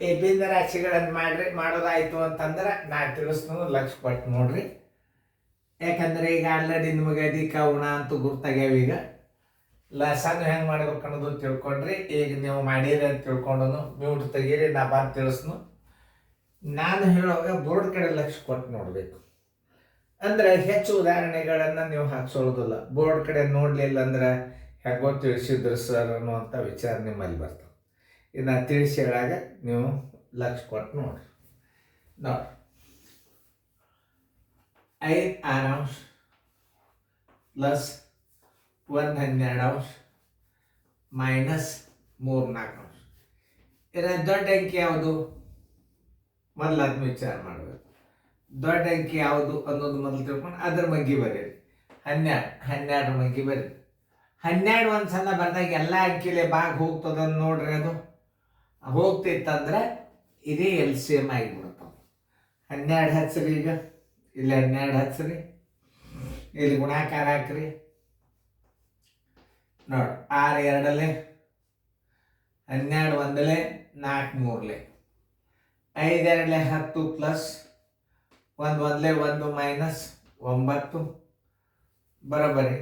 ಈ ಭಿನ್ನ ರಾಶಿಗಳನ್ನು ಮಾಡೋದಾಯ್ತು ಅಂತಂದ್ರೆ ನಾ ತಿಳಿಸ್ನು ಲಕ್ಷ ಕೊಟ್ಟು ನೋಡ್ರಿ. ಯಾಕಂದ್ರೆ ಈಗ ಆಲ್ರೆಡಿ ನಿಮಗೆ ಅಧಿಕ ಉಣ ಅಂತೂ ಗುರ್ತಾಗ್ಯಾವ. ಈಗ ಲಸನ್ ಹೆಂಗೆ ಮಾಡ್ಬೇಕು ಅನ್ನೋದು ತಿಳ್ಕೊಂಡ್ರಿ. ಈಗ ನೀವು ಮಾಡಿರಿ ಅಂತ ತಿಳ್ಕೊಂಡು ಮ್ಯೂಟ್ ತೆಗೀರಿ, ನಾ ಬಂದು ತಿಳಿಸ್ನು. ನಾನು ಹೇಳುವಾಗ ಬೋರ್ಡ್ ಕಡೆ ಲಕ್ಷ ಕೊಟ್ಟು ನೋಡಬೇಕು. ಅಂದ್ರೆ ಹೆಚ್ಚು ಉದಾಹರಣೆಗಳನ್ನು ನೀವು ಹಾಕ್ಸೋದಿಲ್ಲ. ಬೋರ್ಡ್ ಕಡೆ ನೋಡಲಿಲ್ಲ ಅಂದ್ರೆ ಹೇಗೋ ತಿಳಿಸಿದ್ರು ಸರ್ ಅನ್ನುವಂಥ ವಿಚಾರ ನಿಮ್ಮಲ್ಲಿ ಬರ್ತದೆ. ಇದನ್ನ ತಿಳಿಸಿ ಹೇಳಾಗ ನೀವು ಲಕ್ಷ ಕೊಟ್ಟು ನೋಡ್ರಿ. 5 6 ಪ್ಲಸ್ 1 12 ಮೈನಸ್ 3 4. ಇದರ ದೊಡ್ಡ ಅಂಕಿ ಯಾವುದು ಮೊದಲು ಅದನ್ನ ವಿಚಾರ ಮಾಡಬೇಕು. ದೊಡ್ಡ ಅಂಕಿ ಯಾವುದು ಅನ್ನೋದು ಮೊದಲು ತಿಳ್ಕೊಂಡು ಅದ್ರ ಮಗ್ಗಿ ಬರೀರಿ. 12 ಮಗ್ಗಿ ಬರೀರಿ. 12 ಒಂದ್ಸಲ ಬರ್ದಾಗ ಎಲ್ಲ ಅಂಕಿಲೆ ಬಾಗ್ ಹೋಗ್ತದ ನೋಡ್ರಿ. ಅದು ಹೋಗ್ತಿತ್ತಂದ್ರೆ ಇದೇ LCM ಆಗಿಬಿಡ್ತಾವ. 12 ಹಚ್ಚ್ರಿ. ಈಗ ಇಲ್ಲಿ 12 ಹಚ್ಚ್ರಿ, ಇಲ್ಲಿ ಗುಣಾಕಾರ ಹಾಕ್ರಿ. ನೋಡಿ 6 2 12 1 4 3 5 2 10 plus 1 1 minus 9 ಬರೋಬರಿ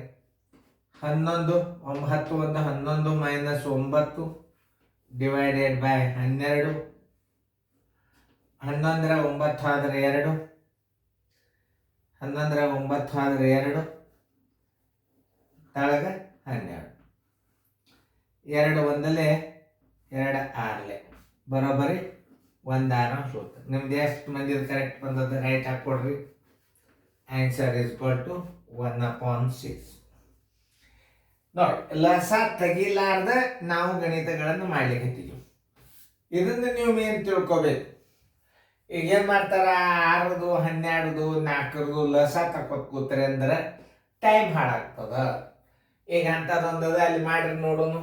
11 10 1 11 minus 9 divided by 12. 11 9 ಆದರೆ 2, 11 9 ಆದರೆ 2, ತಳಗ 12. 2 1 2 6 ಬರೋಬರಿ 1 6 ಸೂತ್ರ. ನಿಮ್ದು ಎಷ್ಟು ಮಂದಿ ಕರೆಕ್ಟ್ ಬಂದದ ರೈಟ್ ಹಾಕೊಡ್ರಿ. Answer is equal to 1/6. ನೋಡಿ, ಲಸ ತೆಗಿಲಾರ್ದ ನಾವು ಗಣಿತಗಳನ್ನು ಮಾಡ್ಲಿಕ್ಕೆ. ಇದನ್ನು ನೀವು ಏನು ತಿಳ್ಕೊಬೇಕು. ಈಗ ಏನು ಮಾಡ್ತಾರ, 6 12 4 ಲಸ ತಕ್ಕೊತ್ ಕೂತ್ರಿ ಅಂದ್ರೆ ಟೈಮ್ ಹಾಳಾಗ್ತದ. ಈಗ ಅಂಥದ್ದೊಂದು ಅಲ್ಲಿ ಮಾಡ್ರಿ ನೋಡೋನು,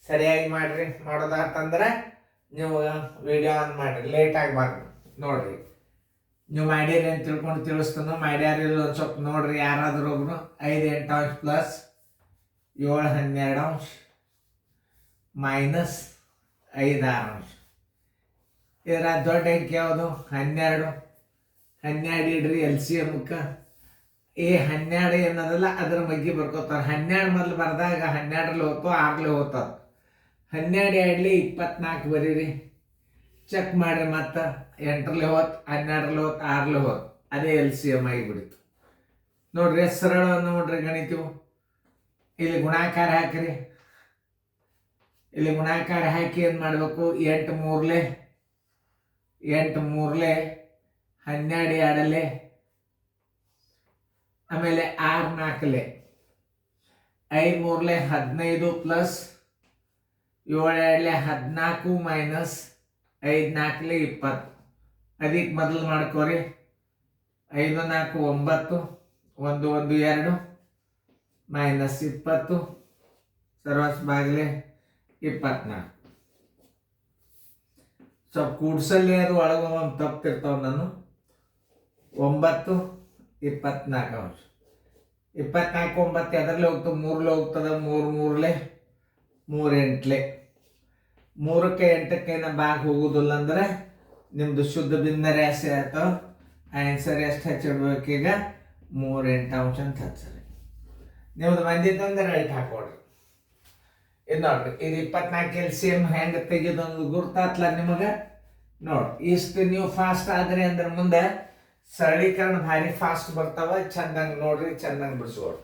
ಸರಿಯಾಗಿ ಮಾಡ್ರಿ. ಮಾಡೋದಾತಂದ್ರೆ ನೀವು ವಿಡಿಯೋ ಆನ್ ಮಾಡಿರಿ, ಲೇಟ್ ಆಗಬಾರ್ದು. ನೋಡ್ರಿ, ನೀವು ಮಾಡಿರಿ ಅಂತ ತಿಳ್ಕೊಂಡು ತಿಳಿಸ್ತಾನು. ಮಾಡ್ಯಾರಿಲ್ಲ ಒಂದು ಸ್ವಲ್ಪ ನೋಡ್ರಿ ಯಾರಾದ್ರೂ ಒಬ್ರು. 5 8 ಪ್ಲಸ್ 7 12 ಮೈನಸ್ 5 6. ಇದರ ದೊಡ್ಡ ಅಂಕಿ ಯಾವುದು? 12. 12 ಇಡ್ರಿ LCMಕ್ಕೆ. ಈ 12 ಏನದಲ್ಲ ಅದ್ರ ಬಗ್ಗೆ ಬರ್ಕೋತಾರೆ. 12 ಮೊದಲು ಬರ್ದಾಗ 12ರಲ್ಲಿ ಹೋಗ್ತು, 6ರಲ್ಲಿ ಹೋಗ್ತದೆ. 12 2 24 ಬರೀರಿ. ಚೆಕ್ ಮಾಡಿರಿ. ಮತ್ತು 8ರಲ್ಲಿ ಹೋತ್, 12ರಲ್ಲಿ ಹೋತ್, 6ರಲ್ಲಿ ಹೋತ್. ಅದೇ LCM ಆಗಿಬಿಡ್ತು. ನೋಡ್ರಿ ಸರಳ ನೋಡ್ರಿ ಗಣಿತವು. ಇಲ್ಲಿ ಗುಣಾಕಾರ ಹಾಕ್ರಿ. ಇಲ್ಲಿ ಗುಣಾಕಾರ ಹಾಕಿ ಏನು ಮಾಡಬೇಕು? 8 3 8 3 12 2 ಆಮೇಲೆ 6 4 5 3 15 ಪ್ಲಸ್ 7 2 14 ಮೈನಸ್ 5 4 20. ಅದಕ್ಕೆ ಮೊದಲು ಮಾಡ್ಕೋರಿ. 5 4 9 1 1 2 ಮೈನಸ್ 20 ಸರ್ವಸ್ ಬಾಗಿಲೆ 24. ಸ್ವಲ್ಪ ಕೂಡ್ಸಲ್ಲಿ ಅದು ಒಳಗೆ ಒಂದು ತಪ್ಪಿರ್ತಾವ. ನಾನು 9 24 24 9 ಅದರಲ್ಲಿ ಹೋಗ್ತದೆ, 3ರಲ್ಲಿ ಹೋಗ್ತದೆ. 3 3 3 8 3ಕ್ಕೆ 8ಕ್ಕೆ ಬಾಗಿ ಹೋಗುದಿಲ್ಲ ಅಂದ್ರೆ ನಿಮ್ದು ಶುದ್ಧ ಭಿನ್ನ ರಾಶಿ ಆಯ್ತು. ಆನ್ಸರ್ ಎಷ್ಟು ಹಚ್ಚಿಡ್ಬೇಕೀಗ? 3 8 ಅಂತ ಹಚ್ಚರಿ. ನಿಮ್ದು ಬಂದಿತ್ತಂದ್ರೆ ರೈಟ್ ಹಾಕೊಡ್ರಿ. ಇದು ನೋಡ್ರಿ, ಇದು 24 LCM ಹೆಂಗೆ ತೆಗೆದೊಂದು ಗುರ್ತಾತ್ಲ ನಿಮಗೆ. ನೋಡಿ, ಇಷ್ಟು ನೀವು ಫಾಸ್ಟ್ ಆದ್ರಿ ಅಂದ್ರೆ ಮುಂದೆ ಸರಳೀಕರಣ ಭಾರಿ ಫಾಸ್ಟ್ ಬರ್ತಾವ. ಚಂದಂಗೆ ನೋಡ್ರಿ, ಚಂದಂಗೆ ಬಿಡಿಸ್ಕೊಡ್ರಿ.